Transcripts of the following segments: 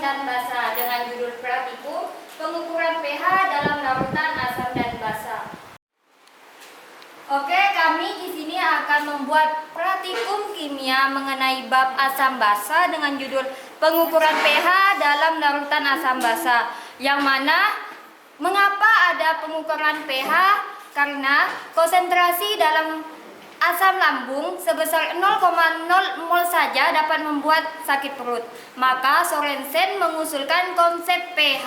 dan basa dengan judul praktikum pengukuran pH dalam larutan asam dan basa. Oke, kami di sini akan membuat praktikum kimia mengenai bab asam basa dengan judul pengukuran pH dalam larutan asam basa. Yang mana mengapa ada pengukuran pH? Karena konsentrasi dalam asam lambung sebesar 0,0 mol saja dapat membuat sakit perut. Maka Sorensen mengusulkan konsep pH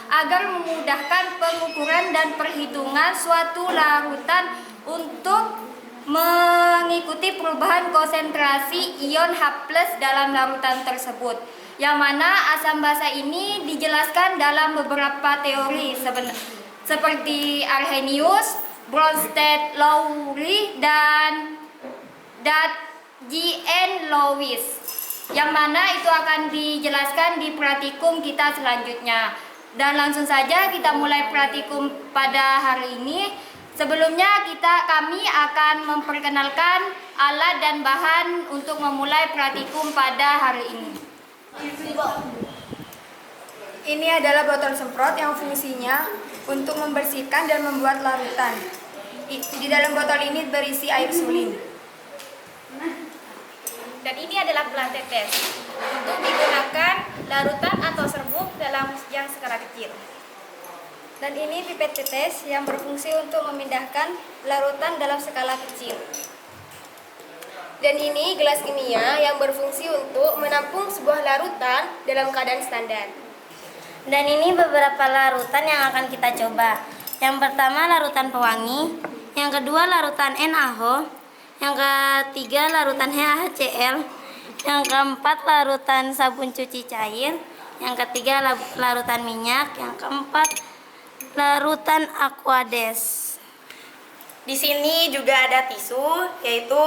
agar memudahkan pengukuran dan perhitungan suatu larutan untuk mengikuti perubahan konsentrasi ion H+ dalam larutan tersebut. Yang mana asam basa ini dijelaskan dalam beberapa teori seperti Arrhenius, Bronsted Lowry dan G.N. Lewis, yang mana itu akan dijelaskan di praktikum kita selanjutnya. Dan langsung saja kita mulai praktikum pada hari ini. Sebelumnya kami akan memperkenalkan alat dan bahan untuk memulai praktikum pada hari ini. Ini adalah botol semprot yang fungsinya untuk membersihkan dan membuat larutan. Di dalam botol ini berisi air sulin. Dan ini adalah belah tetes untuk digunakan larutan atau serbuk dalam yang skala kecil. Dan ini pipet tetes yang berfungsi untuk memindahkan larutan dalam skala kecil. Dan ini gelas kimia yang berfungsi untuk menampung sebuah larutan dalam keadaan standar. Dan ini beberapa larutan yang akan kita coba. Yang pertama larutan pewangi, yang kedua larutan NaOH, yang ketiga larutan HCl, yang keempat larutan sabun cuci cair, yang ketiga larutan minyak, yang keempat larutan Aquades. Di sini juga ada tisu, yaitu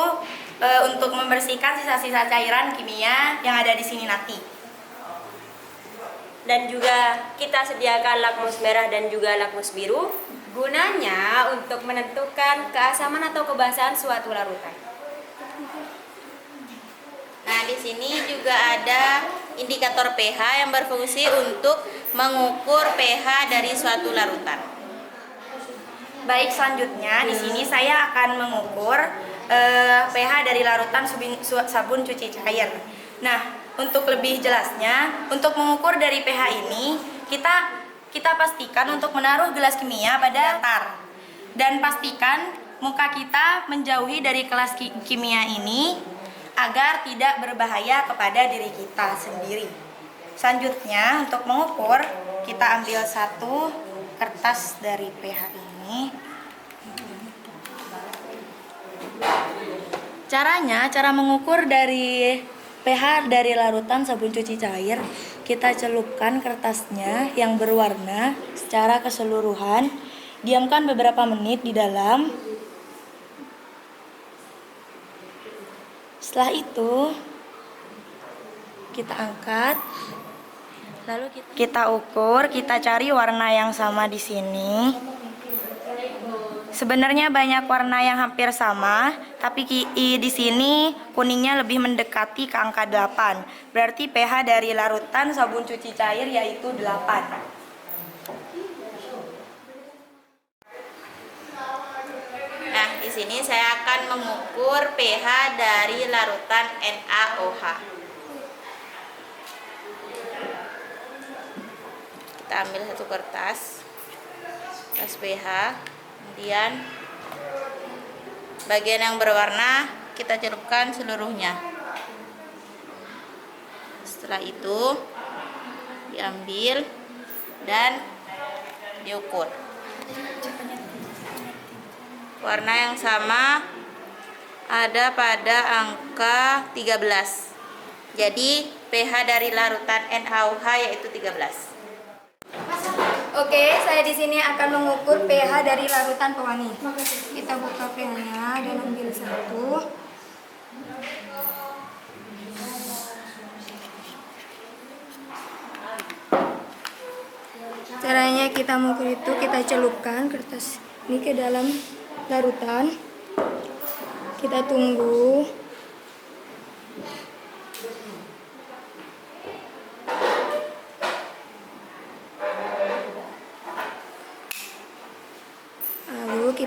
untuk membersihkan sisa-sisa cairan kimia yang ada di sini nanti. Dan juga kita sediakan lakmus merah dan juga lakmus biru, gunanya untuk menentukan keasaman atau kebasahan suatu larutan. Nah, di sini juga ada indikator pH yang berfungsi untuk mengukur pH dari suatu larutan. Baik, selanjutnya di sini saya akan mengukur pH dari larutan sabun cuci cair. Nah, untuk lebih jelasnya, untuk mengukur dari pH ini, kita pastikan untuk menaruh gelas kimia pada datar. Dan pastikan muka kita menjauhi dari gelas kimia ini agar tidak berbahaya kepada diri kita sendiri. Selanjutnya, untuk mengukur, kita ambil satu kertas dari pH ini. Cara mengukur dari pH dari larutan sabun cuci cair, kita celupkan kertasnya yang berwarna secara keseluruhan, diamkan beberapa menit di dalam. Setelah itu kita angkat, lalu kita ukur, kita cari warna yang sama di sini. Sebenarnya banyak warna yang hampir sama, tapi di sini kuningnya lebih mendekati ke angka 8. Berarti pH dari larutan sabun cuci cair yaitu 8. Nah, di sini saya akan mengukur pH dari larutan NaOH. Kita ambil satu kertas pH. Kemudian bagian yang berwarna kita celupkan seluruhnya. Setelah itu diambil dan diukur. Warna yang sama ada pada angka 13. Jadi pH dari larutan NaOH yaitu 13. Oke, saya di sini akan mengukur pH dari larutan pewangi. Kita buka pH-nya dan ambil satu. Caranya kita mengukur itu, kita celupkan kertas ini ke dalam larutan. Kita tunggu.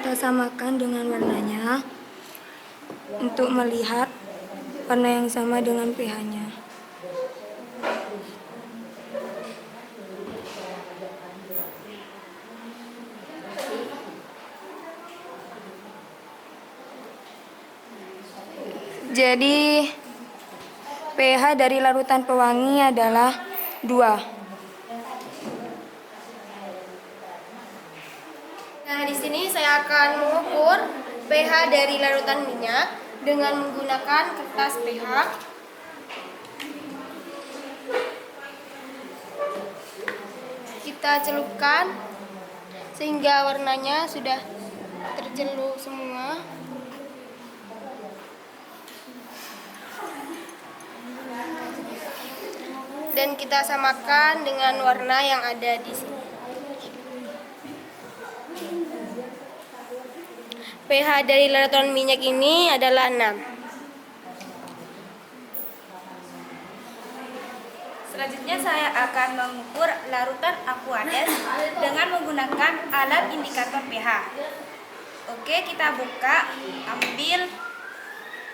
kita samakan dengan warnanya untuk melihat warna yang sama dengan pH-nya. Jadi pH dari larutan pewangi adalah 2. Nah, di sini saya akan mengukur pH dari larutan minyak dengan menggunakan kertas pH. Kita celupkan sehingga warnanya sudah tercelup semua. Dan kita samakan dengan warna yang ada di sini. pH dari larutan minyak ini adalah 6. Selanjutnya saya akan mengukur larutan Aquades dengan menggunakan alat indikator pH. Oke, kita buka, ambil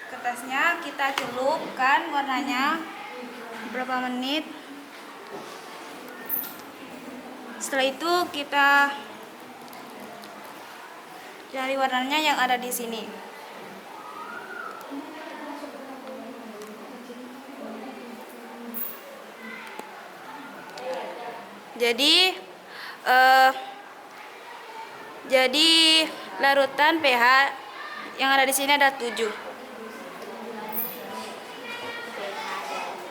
kertasnya, kita celupkan warnanya beberapa menit. Setelah itu kita cari warnanya yang ada di sini. Jadi larutan pH yang ada di sini ada 7.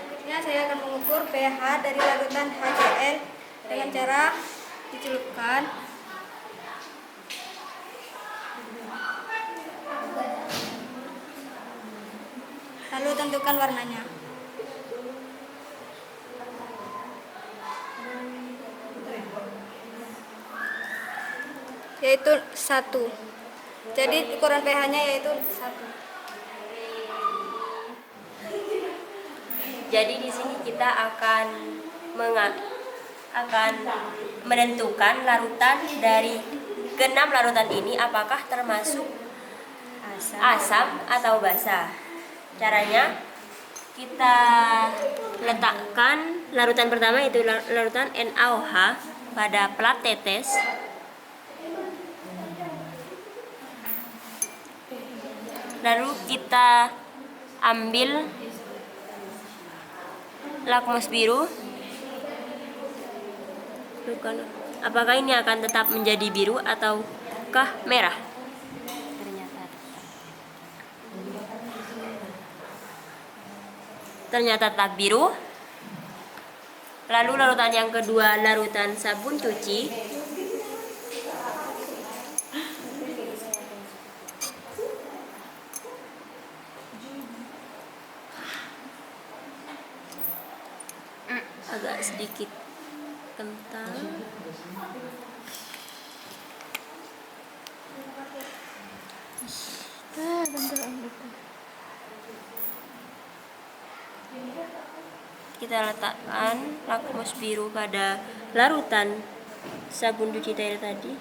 Selanjutnya saya akan mengukur pH dari larutan HCl dengan cara dicelupkan. Lalu tentukan warnanya. Yaitu 1. Jadi ukuran pH-nya yaitu 1. Jadi di sini kita akan menentukan larutan dari keenam larutan ini apakah termasuk asam atau basa. Caranya kita letakkan larutan pertama yaitu larutan NaOH pada plat tetes. Lalu kita ambil lakmus biru. Apakah ini akan tetap menjadi biru ataukah merah? Ternyata tetap biru. Lalu larutan yang kedua, larutan sabun cuci. Agak sedikit kental. Kita letakkan lakmus biru pada larutan sabun cuci tadi.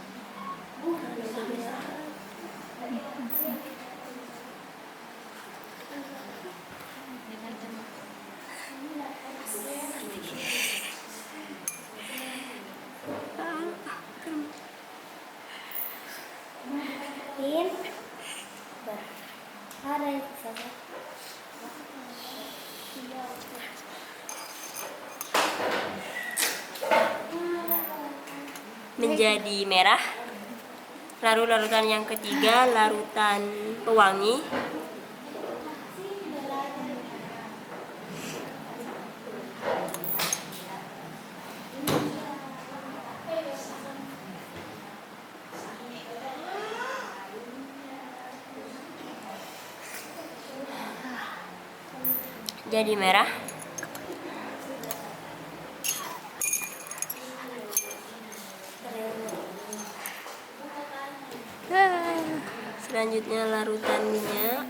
Menjadi merah. Lalu larutan yang ketiga, larutan pewangi. Jadi merah. Selanjutnya larutan minyak.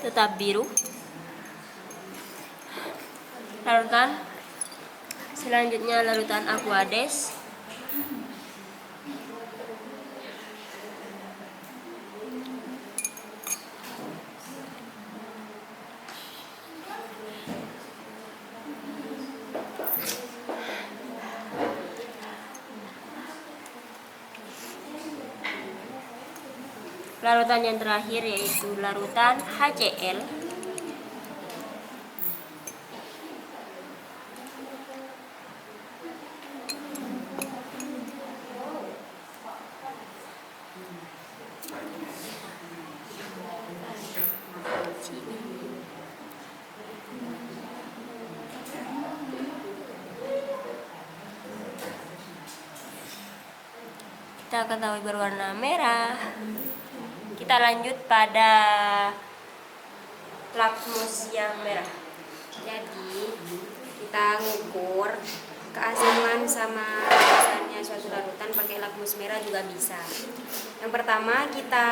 tetap biru. Larutan selanjutnya larutan Aquades. Larutan yang terakhir yaitu larutan HCl. Kita ketahui berwarna merah. Kita lanjut pada lakmus yang merah. Jadi kita ngukur keasaman sama rasanya suatu larutan pakai lakmus merah juga bisa. Yang pertama kita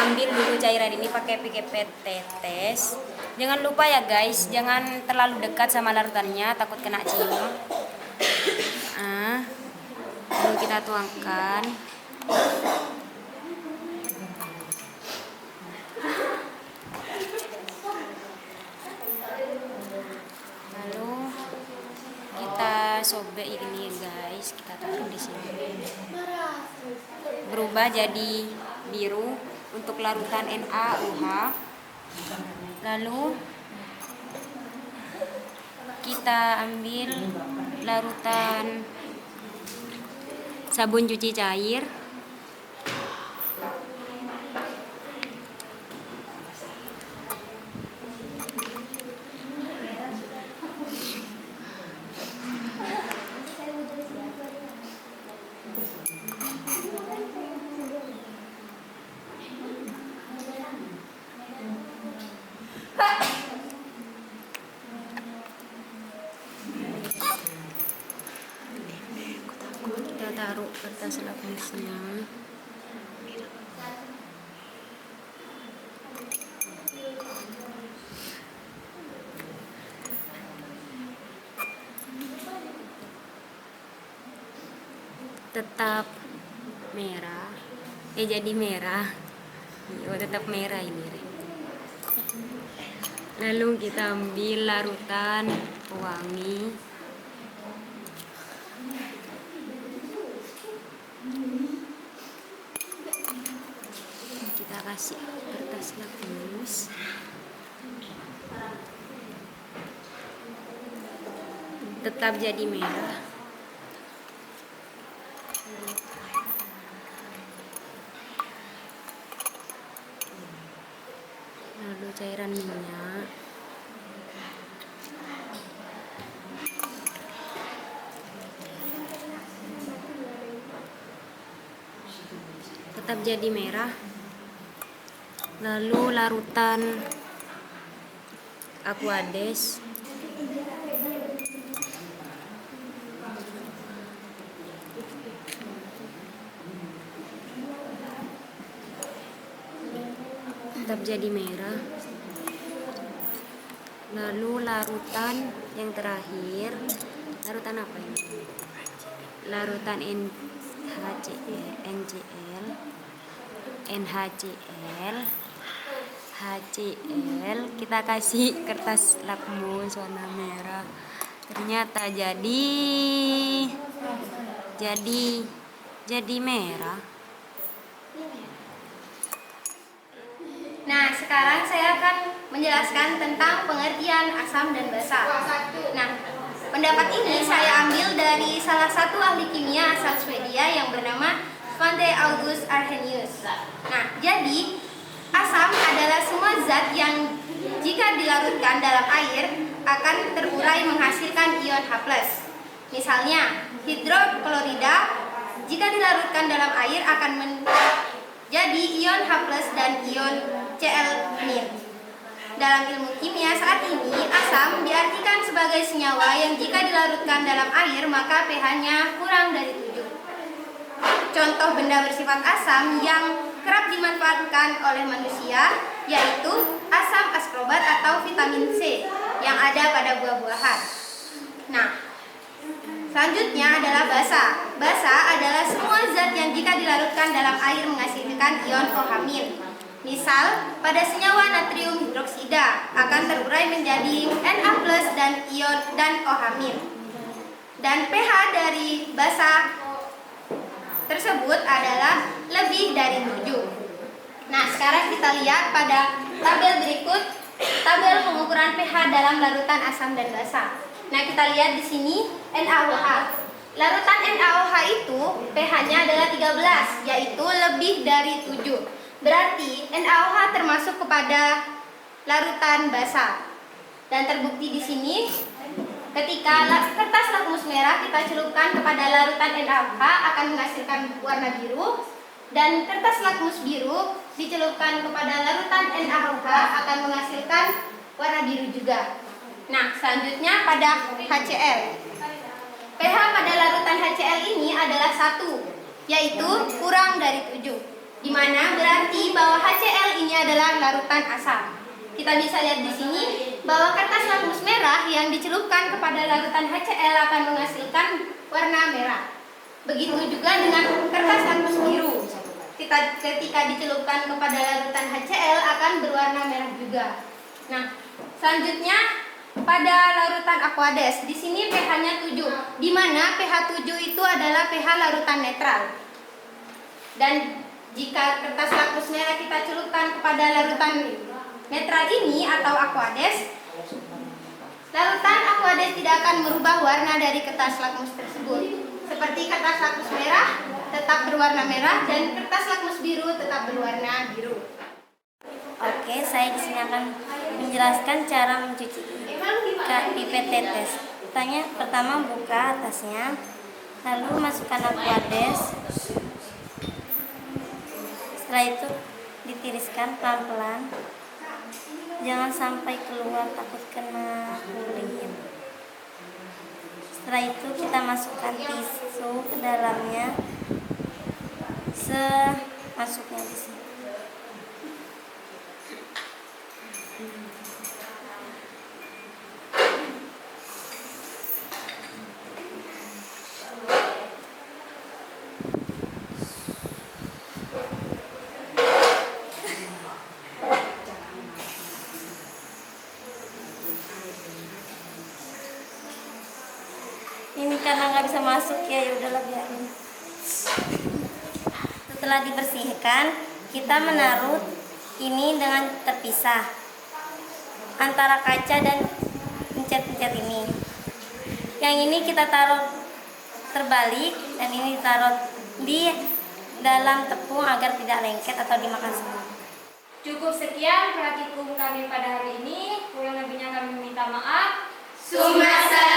ambil dulu cairan ini pakai pipet tetes. Jangan lupa ya guys, jangan terlalu dekat sama larutannya, takut kena cium. Lalu kita tuangkan. Lalu kita sobek ini guys, kita taruh di sini. Berubah jadi biru untuk larutan NaOH. Lalu kita ambil larutan sabun cuci cair. Kita taruh kertas lakmusnya. Tetap merah. Jadi merah. Tetap merah ini. Lalu kita ambil larutan pewangi. Kita kasih kertas lakmus. Tetap jadi merah. Lalu cairan minyak. Tetap jadi merah. Lalu larutan Aquades. Tetap jadi merah. Lalu larutan yang terakhir, larutan apa ini? Larutan HCl, kita kasih kertas lakmus warna merah. Ternyata jadi merah. Nah, sekarang saya akan menjelaskan tentang pengertian asam dan basa. Nah, pendapat ini saya ambil dari salah satu ahli kimia asal Swedia yang bernama Svante August Arrhenius. Nah, jadi asam adalah semua zat yang jika dilarutkan dalam air akan terurai menghasilkan ion H+. Misalnya, hidroklorida jika dilarutkan dalam air akan menjadi ion H+ dan ion Cl-. Dalam ilmu kimia saat ini, asam diartikan sebagai senyawa yang jika dilarutkan dalam air maka pH-nya kurang dari 7. Contoh benda bersifat asam yang kerap dimanfaatkan oleh manusia yaitu asam ascorbat atau vitamin C yang ada pada buah-buahan. Nah, selanjutnya adalah basa. Basa adalah semua zat yang jika dilarutkan dalam air menghasilkan ion OH-. Misal, pada senyawa natrium hidroksida akan terurai menjadi Na+ dan ion dan OH-. Dan pH dari basa tersebut adalah lebih dari 7. Nah, sekarang kita lihat pada tabel berikut, tabel pengukuran pH dalam larutan asam dan basa. Nah, kita lihat di sini NaOH. Larutan NaOH itu pH-nya adalah 13, yaitu lebih dari 7. Berarti NaOH termasuk kepada larutan basa. Dan terbukti di sini ketika kertas lakmus merah kita celupkan kepada larutan NaOH akan menghasilkan warna biru, dan kertas lakmus biru dicelupkan kepada larutan NaOH akan menghasilkan warna biru juga. Nah, selanjutnya pada HCl. pH pada larutan HCl ini adalah 1, yaitu kurang dari 7. Di mana berarti bahwa HCl ini adalah larutan asam. Kita bisa lihat di sini bahwa kertas lakmus merah yang dicelupkan kepada larutan HCl akan menghasilkan warna merah. Begitu juga dengan kertas lakmus biru. Ketika dicelupkan kepada larutan HCl akan berwarna merah juga. Nah, selanjutnya pada larutan Aquades, di sini pH-nya 7, di mana pH 7 itu adalah pH larutan netral. Dan jika kertas lakmus merah kita celupkan kepada larutan netral ini atau Aquades, larutan Aquades tidak akan merubah warna dari kertas lakmus tersebut. Seperti kertas lakmus merah tetap berwarna merah dan kertas lakmus biru tetap berwarna biru. Oke, saya di sini akan menjelaskan cara mencuci pipet tetes. Pertama buka atasnya, lalu masukkan Aquades. Setelah itu ditiriskan pelan-pelan. Jangan sampai keluar, takut kena kulit. Setelah itu kita masukkan tisu ke dalamnya, semasuknya di sini. Ini karena nggak bisa masuk ya udahlah biarin. Setelah dibersihkan, kita menaruh ini dengan terpisah antara kaca dan pencet-pencet ini. Yang ini kita taruh terbalik dan ini ditaruh di dalam tepung agar tidak lengket atau dimakan semua. Cukup sekian praktikum kami pada hari ini. Kurang lebihnya kami minta maaf. Sumasa